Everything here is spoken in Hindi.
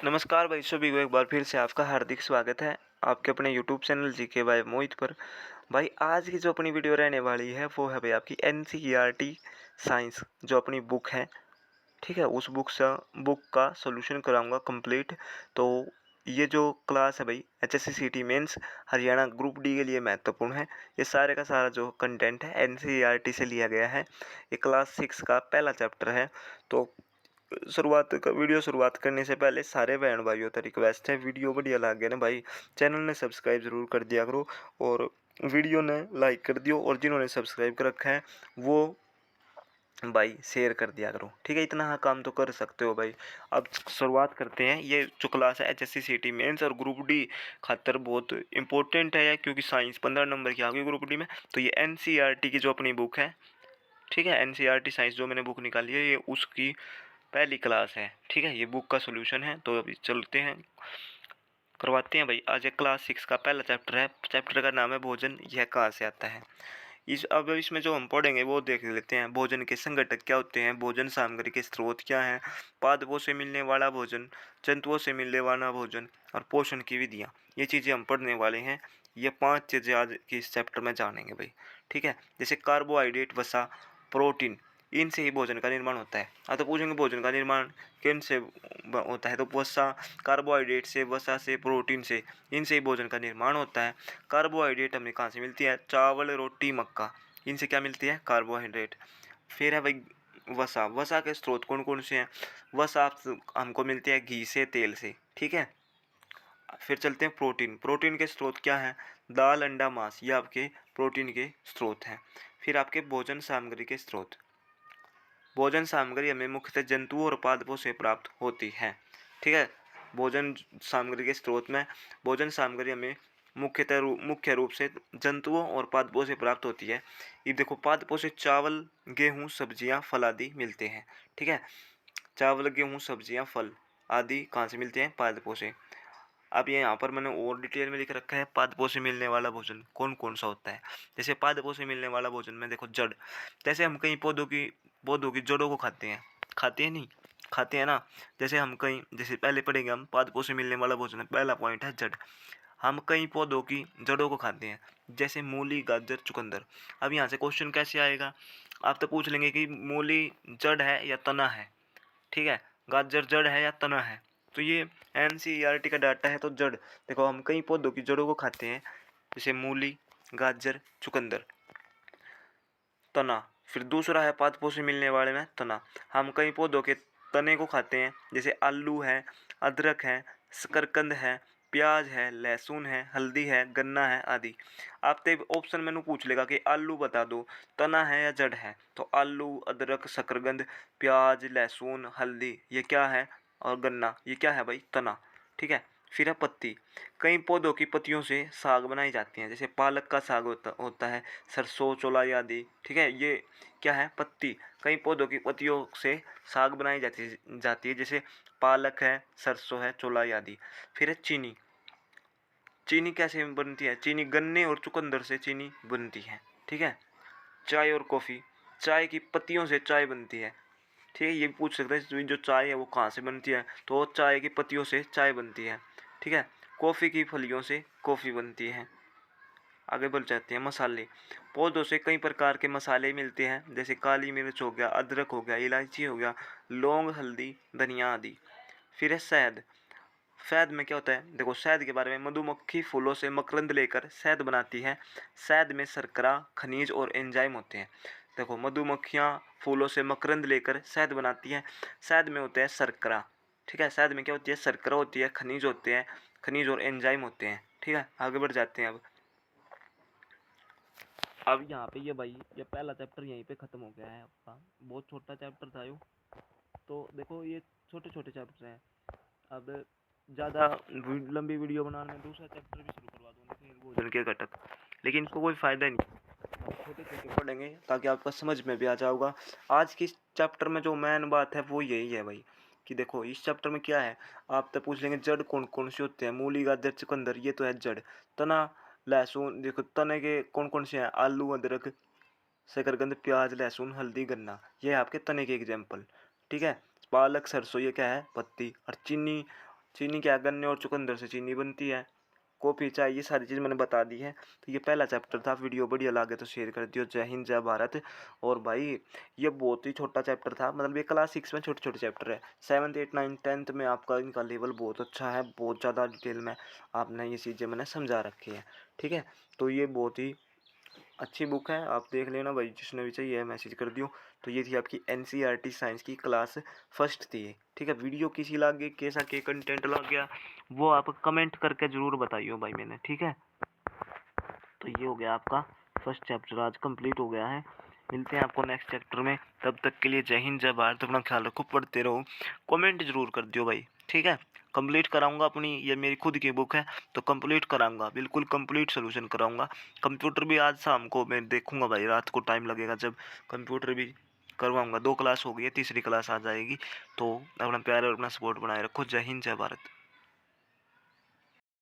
नमस्कार भाई सभी को एक बार फिर से आपका हार्दिक स्वागत है आपके अपने यूट्यूब चैनल जीके बाय मोहित पर। भाई आज की जो अपनी वीडियो रहने वाली है वो है भाई आपकी एनसीईआरटी साइंस जो अपनी बुक है। ठीक है, उस बुक का सॉल्यूशन कराऊंगा कंप्लीट। तो ये जो क्लास है भाई एचएससी सीटी मेंस हरियाणा ग्रुप डी के लिए महत्वपूर्ण है। ये सारे का सारा जो कंटेंट है एनसीईआरटी से लिया गया है। ये क्लास 6 का पहला चैप्टर है। तो शुरुआत करने से पहले सारे बहन भाइयों का रिक्वेस्ट है, वीडियो बढ़िया लगे ना भाई चैनल ने सब्सक्राइब जरूर कर दिया करो और वीडियो ने लाइक कर दियो और जिन्होंने सब्सक्राइब कर रखा है वो भाई शेयर कर दिया करो। ठीक है, इतना हाँ काम तो कर सकते हो भाई। अब शुरुआत करते हैं। ये जो क्लास है एचएससी सीटी मेंस और ग्रुप डी खातर बहुत इंपॉर्टेंट है क्योंकि साइंस 15 नंबर की आ गई ग्रुप डी में। तो ये एनसीईआरटी की जो अपनी बुक है, ठीक है, एनसीईआरटी साइंस जो मैंने बुक निकाली है ये उसकी पहली क्लास है। ठीक है, ये बुक का सॉल्यूशन है। तो अभी चलते हैं करवाते हैं भाई। आज एक क्लास 6 का पहला चैप्टर है। चैप्टर का नाम है भोजन, यह कहाँ से आता है। अब इसमें जो हम पढ़ेंगे वो देख लेते हैं। भोजन के संघटक क्या होते हैं, भोजन सामग्री के स्रोत क्या हैं, पादपों से मिलने वाला भोजन, जंतुओं से मिलने वाला भोजन और पोषण की विधियाँ, ये चीज़ें हम पढ़ने वाले हैं। ये 5 चीज़ें आज की इस चैप्टर में जानेंगे भाई। ठीक है, जैसे कार्बोहाइड्रेट, वसा, प्रोटीन, इनसे ही भोजन का निर्माण होता है। तो पूछेंगे भोजन का निर्माण किन से होता है, तो वसा, कार्बोहाइड्रेट से, वसा से, प्रोटीन से, इनसे ही भोजन का निर्माण होता है। कार्बोहाइड्रेट हमें कहाँ से मिलती है, चावल, रोटी, मक्का, इनसे क्या मिलती है, कार्बोहाइड्रेट। फिर है भाई वसा। वसा के स्रोत कौन कौन से हैं, वसा हमको मिलती है घी से, तेल से। ठीक है, फिर चलते हैं प्रोटीन। प्रोटीन के स्रोत क्या हैं, दाल, अंडा, मांस, ये आपके प्रोटीन के स्रोत हैं। फिर आपके भोजन सामग्री के स्रोत, भोजन सामग्री हमें मुख्यतः जंतुओं और पादपों से प्राप्त होती है। ठीक है, भोजन सामग्री के स्रोत में भोजन सामग्री हमें मुख्य रूप से जंतुओं और पादपों से प्राप्त होती है। ये देखो, पादपों से चावल, गेहूँ, सब्जियाँ, फल आदि मिलते हैं। ठीक है, चावल, गेहूँ, सब्जियाँ, फल आदि कहाँ से मिलते हैं, पादपों से। अब ये यहाँ पर मैंने और डिटेल में लिख रखा है पादपों से मिलने वाला भोजन कौन कौन सा होता है। जैसे पादपों से मिलने वाला भोजन में देखो जड़, जैसे हम कई पौधों की जड़ों को खाते हैं नहीं, खाते हैं ना। जैसे हम कहीं, जैसे पहले पढ़ेंगे हम पादपों से मिलने वाला भोजन है, पहला पॉइंट है जड़। हम कई पौधों की जड़ों को खाते हैं, जैसे मूली, गाजर, चुकंदर। अब यहाँ से क्वेश्चन कैसे आएगा, आप तो पूछ लेंगे कि मूली जड़ है या तना है। ठीक है, गाजर जड़ है या तना है। तो ये एनसीईआरटी का डाटा है। तो जड़ देखो, हम कई पौधों की जड़ों को खाते हैं, जैसे मूली, गाजर, चुकंदर, तना। फिर दूसरा है पादपों से मिलने वाले में तना, हम कई पौधों के तने को खाते हैं, जैसे आलू है, अदरक है, शकरकंद है, प्याज है, लहसुन है, हल्दी है, गन्ना है आदि। आपसे ऑप्शन मेनू पूछ लेगा कि आलू बता दो तना है या जड़ है, तो आलू, अदरक, शकरकंद, प्याज, लहसुन, हल्दी ये क्या है, और गन्ना ये क्या है भाई, तना। ठीक है, फिर है पत्ती। कई पौधों की पत्तियों से साग बनाई जाती हैं, जैसे पालक का साग होता है, सरसों, चौलाई आदि। ठीक है, ये क्या है, पत्ती। कई पौधों की पत्तियों से साग बनाई जाती है, जैसे पालक है, सरसों है, चौलाई आदि। फिर है चीनी। चीनी कैसे बनती है, चीनी गन्ने और चुकंदर से चीनी बनती है। ठीक है, चाय और कॉफ़ी, चाय की पत्तियों से चाय बनती है। ठीक है, ये भी पूछ सकते हैं जो चाय है वो कहाँ से बनती है, तो चाय की पत्तियों से चाय बनती है। ठीक है, कॉफ़ी की फलियों से कॉफ़ी बनती है। आगे बढ़ जाते हैं, मसाले। पौधों से कई प्रकार के मसाले मिलते हैं, जैसे काली मिर्च हो गया, अदरक हो गया, इलायची हो गया, लौंग, हल्दी, धनिया आदि। फिर है शहद। शहद में क्या होता है, देखो शहद के बारे में, मधुमक्खी फूलों से मकरंद लेकर शहद बनाती है। शहद में शर्करा, खनिज और एंजाइम होते हैं। देखो, मधुमक्खियाँ फूलों से मकरंद लेकर शहद बनाती हैं, शहद में होते हैं शर्करा। ठीक है, शहद में क्या होती है, शर्करा होती है, खनिज होते हैं, खनिज और एंजाइम होते हैं। ठीक है, आगे बढ़ जाते हैं। अब यहाँ पे ये भाई ये पहला चैप्टर यहीं पे ख़त्म हो गया है आपका। बहुत छोटा चैप्टर था यो। तो देखो ये छोटे छोटे चैप्टर हैं। अब ज़्यादा लंबी वीडियो बनाने में दूसरा चैप्टर भी शुरू करवा दूँगी, फिर भोजन के घटक, लेकिन इसको कोई फ़ायदा नहीं। आप छोटे छोटे पढ़ेंगे ताकि आपका समझ में भी आ जाऊगा। आज की इस चैप्टर में जो मेन बात है वो यही है भाई, कि देखो इस चैप्टर में क्या है। आप तो पूछ लेंगे जड़ कौन कौन से होते हैं, मूली, गाजर, चुकंदर, ये तो है जड़। तना, लहसुन, देखो तने के कौन कौन से हैं, आलू, अदरक, शकरकंद, प्याज, लहसुन, हल्दी, गन्ना, ये है आपके तने के एग्जाम्पल। ठीक है, पालक, सरसों, ये क्या है, पत्ती। और चीनी चीनी क्या, गन्ने और चुकंदर से चीनी बनती है। कॉफ़ी, चाय, ये सारी चीज़ मैंने बता दी है। तो ये पहला चैप्टर था। वीडियो बढ़िया लगे तो शेयर कर दियो। जय हिंद, जय भारत। और भाई ये बहुत ही छोटा चैप्टर था, मतलब ये क्लास 6 में छोटे-छोटे चैप्टर है। 7th, 8th, 9th, 10th में आपका इनका लेवल बहुत अच्छा है, बहुत ज़्यादा डिटेल में आपने ये चीज़ें मैंने समझा रखी है, ठीक है? तो ये बहुत ही अच्छी बुक है, आप देख लेना भाई, जिसने भी चाहिए मैसेज कर दियो। तो ये थी आपकी एनसीईआरटी साइंस की क्लास फर्स्ट थी, ठीक है? वीडियो कैसी लगी, कैसा के कंटेंट लग गया, वो आप कमेंट करके ज़रूर बताइयो भाई मैंने, ठीक है? तो ये हो गया आपका फर्स्ट चैप्टर, आज कंप्लीट हो गया है। मिलते हैं आपको नेक्स्ट चैप्टर में, तब तक के लिए जय हिंद, जय भारत। अपना ख्याल रखो, पढ़ते रहो, कमेंट जरूर कर दियो भाई, ठीक है? कंप्लीट कराऊंगा अपनी, ये मेरी खुद की बुक है, तो कंप्लीट कराऊंगा, बिल्कुल कंप्लीट सोल्यूशन कराऊंगा। कंप्यूटर भी आज शाम को मैं देखूंगा भाई, रात को टाइम लगेगा जब, कंप्यूटर भी करवाऊंगा। 2 क्लास हो गई है, तीसरी क्लास आ जाएगी। तो अपना प्यार और अपना सपोर्ट बनाए रखो। जय हिंद, जय भारत।